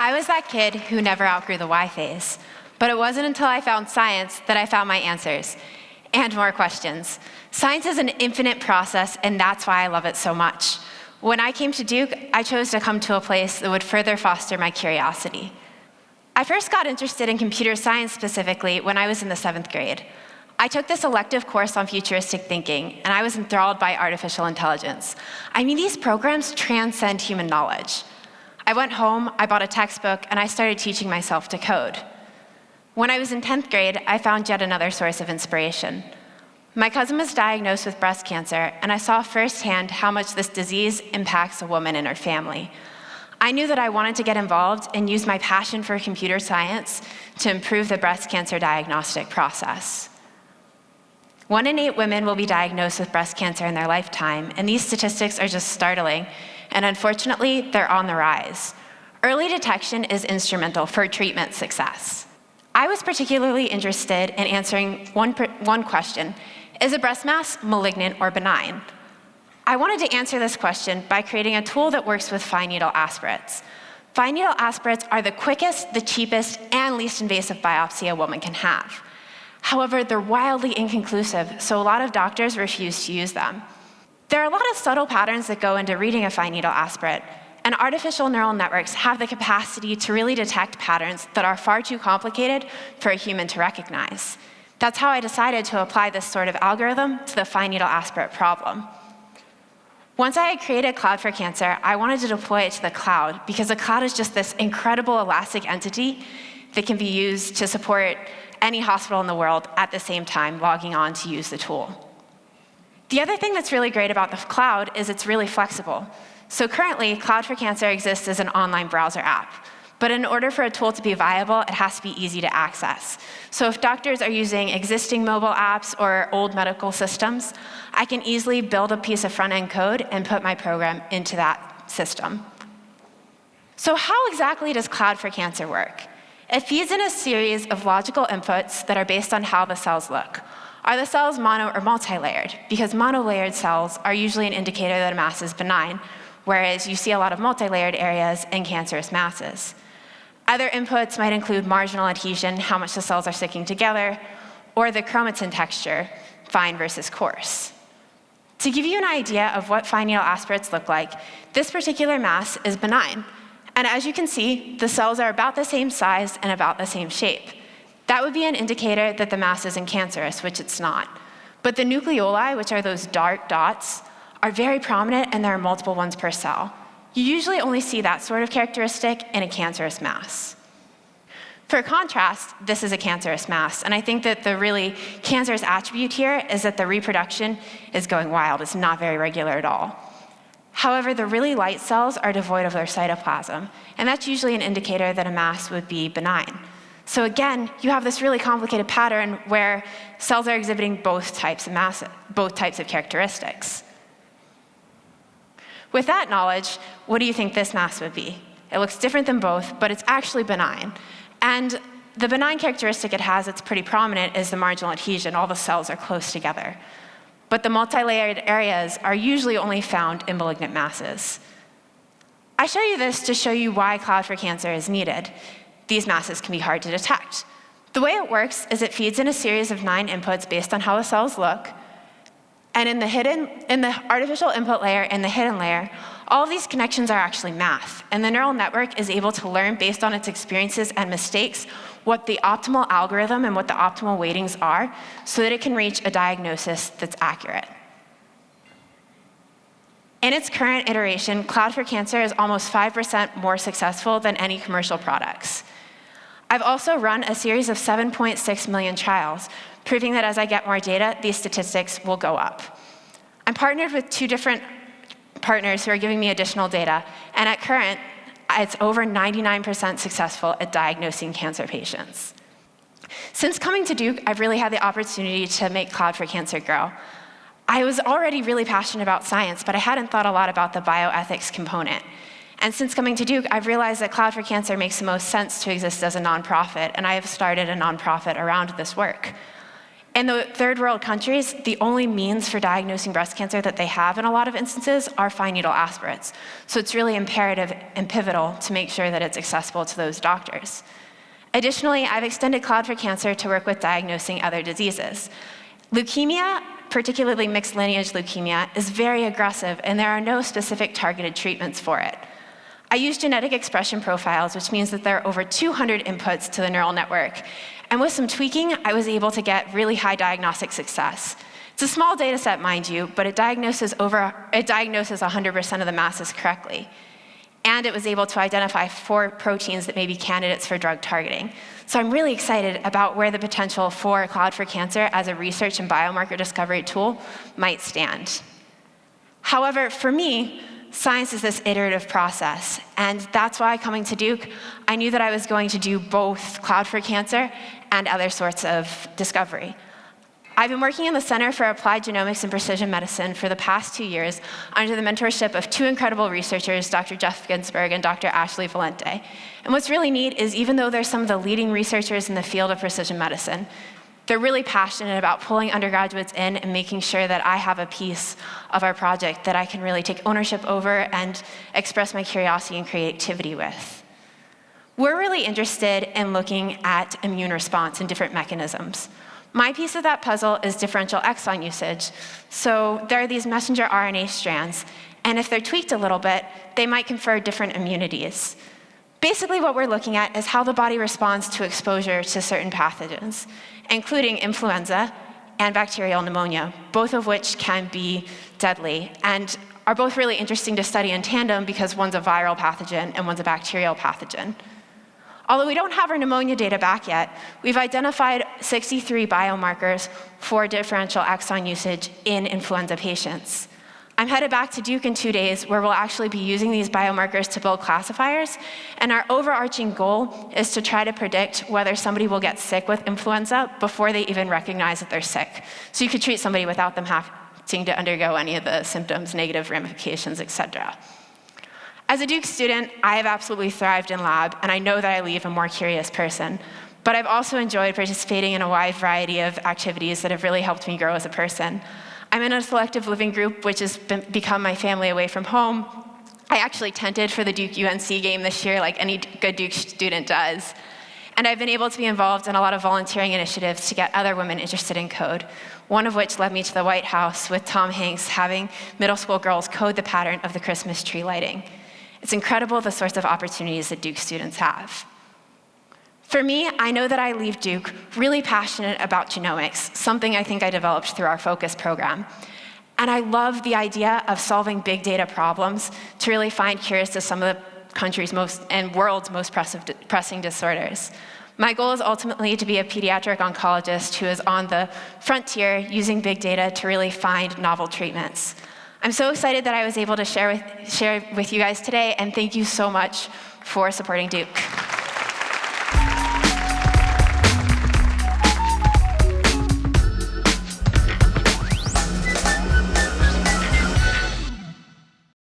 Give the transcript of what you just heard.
I was that kid who never outgrew the why phase, but it wasn't until I found science that I found my answers and more questions. Science is an infinite process, and that's why I love it so much. When I came to Duke, I chose to come to a place that would further foster my curiosity. I first got interested in computer science specifically when I was in the 7th grade. I took this elective course on futuristic thinking, and I was enthralled by artificial intelligence. I mean, these programs transcend human knowledge. I went home, I bought a textbook, and I started teaching myself to code. When I was in 10th grade, I found yet another source of inspiration. My cousin was diagnosed with breast cancer, and I saw firsthand how much this disease impacts a woman and her family. I knew that I wanted to get involved and use my passion for computer science to improve the breast cancer diagnostic process. 1 in 8 women will be diagnosed with breast cancer in their lifetime, and these statistics are just startling, and unfortunately, they're on the rise. Early detection is instrumental for treatment success. I was particularly interested in answering one question: is a breast mass malignant or benign? I wanted to answer this question by creating a tool that works with fine needle aspirates. Fine needle aspirates are the quickest, the cheapest, and least invasive biopsy a woman can have. However, they're wildly inconclusive, so a lot of doctors refuse to use them. There are a lot of subtle patterns that go into reading a fine needle aspirate, and artificial neural networks have the capacity to really detect patterns that are far too complicated for a human to recognize. That's how I decided to apply this sort of algorithm to the fine needle aspirate problem. Once I had created Cloud for Cancer, I wanted to deploy it to the cloud because the cloud is just this incredible elastic entity that can be used to support any hospital in the world at the same time logging on to use the tool. The other thing that's really great about the cloud is it's really flexible. So currently, Cloud for Cancer exists as an online browser app. But in order for a tool to be viable, it has to be easy to access. So if doctors are using existing mobile apps or old medical systems, I can easily build a piece of front-end code and put my program into that system. So how exactly does Cloud for Cancer work? It feeds in a series of logical inputs that are based on how the cells look. Are the cells mono or multi-layered? Because monolayered cells are usually an indicator that a mass is benign, whereas you see a lot of multi-layered areas in cancerous masses. Other inputs might include marginal adhesion, how much the cells are sticking together, or the chromatin texture, fine versus coarse. To give you an idea of what fine needle aspirates look like, this particular mass is benign. And as you can see, the cells are about the same size and about the same shape. That would be an indicator that the mass isn't cancerous, which it's not. But the nucleoli, which are those dark dots, are very prominent, and there are multiple ones per cell. You usually only see that sort of characteristic in a cancerous mass. For contrast, this is a cancerous mass, and I think that the really cancerous attribute here is that the reproduction is going wild. It's not very regular at all. However, the really light cells are devoid of their cytoplasm, and that's usually an indicator that a mass would be benign. So again, you have this really complicated pattern where cells are exhibiting both types of characteristics. With that knowledge, what do you think this mass would be? It looks different than both, but it's actually benign. And the benign characteristic it has that's pretty prominent is the marginal adhesion. All the cells are close together. But the multi-layered areas are usually only found in malignant masses. I show you this to show you why Cloud for Cancer is needed. These masses can be hard to detect. The way it works is it feeds in a series of 9 inputs based on how the cells look. And in the artificial input layer and the hidden layer, all of these connections are actually math. And the neural network is able to learn based on its experiences and mistakes what the optimal algorithm and what the optimal weightings are so that it can reach a diagnosis that's accurate. In its current iteration, Cloud for Cancer is almost 5% more successful than any commercial products. I've also run a series of 7.6 million trials, proving that as I get more data, these statistics will go up. I'm partnered with 2 different partners who are giving me additional data, and at current, it's over 99% successful at diagnosing cancer patients. Since coming to Duke, I've really had the opportunity to make Cloud for Cancer grow. I was already really passionate about science, but I hadn't thought a lot about the bioethics component. And since coming to Duke, I've realized that Cloud for Cancer makes the most sense to exist as a nonprofit, and I have started a nonprofit around this work. In the third world countries, the only means for diagnosing breast cancer that they have in a lot of instances are fine needle aspirates. So it's really imperative and pivotal to make sure that it's accessible to those doctors. Additionally, I've extended Cloud for Cancer to work with diagnosing other diseases. Leukemia, particularly mixed lineage leukemia, is very aggressive, and there are no specific targeted treatments for it. I use genetic expression profiles, which means that there are over 200 inputs to the neural network. And with some tweaking, I was able to get really high diagnostic success. It's a small data set, mind you, but it diagnoses 100% of the masses correctly. And it was able to identify 4 proteins that may be candidates for drug targeting. So I'm really excited about where the potential for Cloud for Cancer as a research and biomarker discovery tool might stand. However, for me, science is this iterative process, and that's why coming to Duke, I knew that I was going to do both Cloud for Cancer and other sorts of discovery. I've been working in the Center for Applied Genomics and Precision Medicine for the past 2 years under the mentorship of 2 incredible researchers, Dr. Jeff Ginsberg and Dr. Ashley Valente. And what's really neat is even though they're some of the leading researchers in the field of precision medicine, they're really passionate about pulling undergraduates in and making sure that I have a piece of our project that I can really take ownership over and express my curiosity and creativity with. We're really interested in looking at immune response and different mechanisms. My piece of that puzzle is differential exon usage. So there are these messenger RNA strands, and if they're tweaked a little bit, they might confer different immunities. Basically, what we're looking at is how the body responds to exposure to certain pathogens, including influenza and bacterial pneumonia, both of which can be deadly and are both really interesting to study in tandem because one's a viral pathogen and one's a bacterial pathogen. Although we don't have our pneumonia data back yet, we've identified 63 biomarkers for differential exon usage in influenza patients. I'm headed back to Duke in 2 days where we'll actually be using these biomarkers to build classifiers, and our overarching goal is to try to predict whether somebody will get sick with influenza before they even recognize that they're sick. So you could treat somebody without them having to undergo any of the symptoms, negative ramifications, et cetera. As a Duke student, I have absolutely thrived in lab, and I know that I leave a more curious person. But I've also enjoyed participating in a wide variety of activities that have really helped me grow as a person. I'm in a selective living group, which has become my family away from home. I actually tented for the Duke UNC game this year, like any good Duke student does. And I've been able to be involved in a lot of volunteering initiatives to get other women interested in code, one of which led me to the White House with Tom Hanks having middle school girls code the pattern of the Christmas tree lighting. It's incredible the sorts of opportunities that Duke students have. For me, I know that I leave Duke really passionate about genomics, something I think I developed through our Focus program. And I love the idea of solving big data problems to really find cures to some of the country's and world's most pressing disorders. My goal is ultimately to be a pediatric oncologist who is on the frontier using big data to really find novel treatments. I'm so excited that I was able to share with you guys today, and thank you so much for supporting Duke.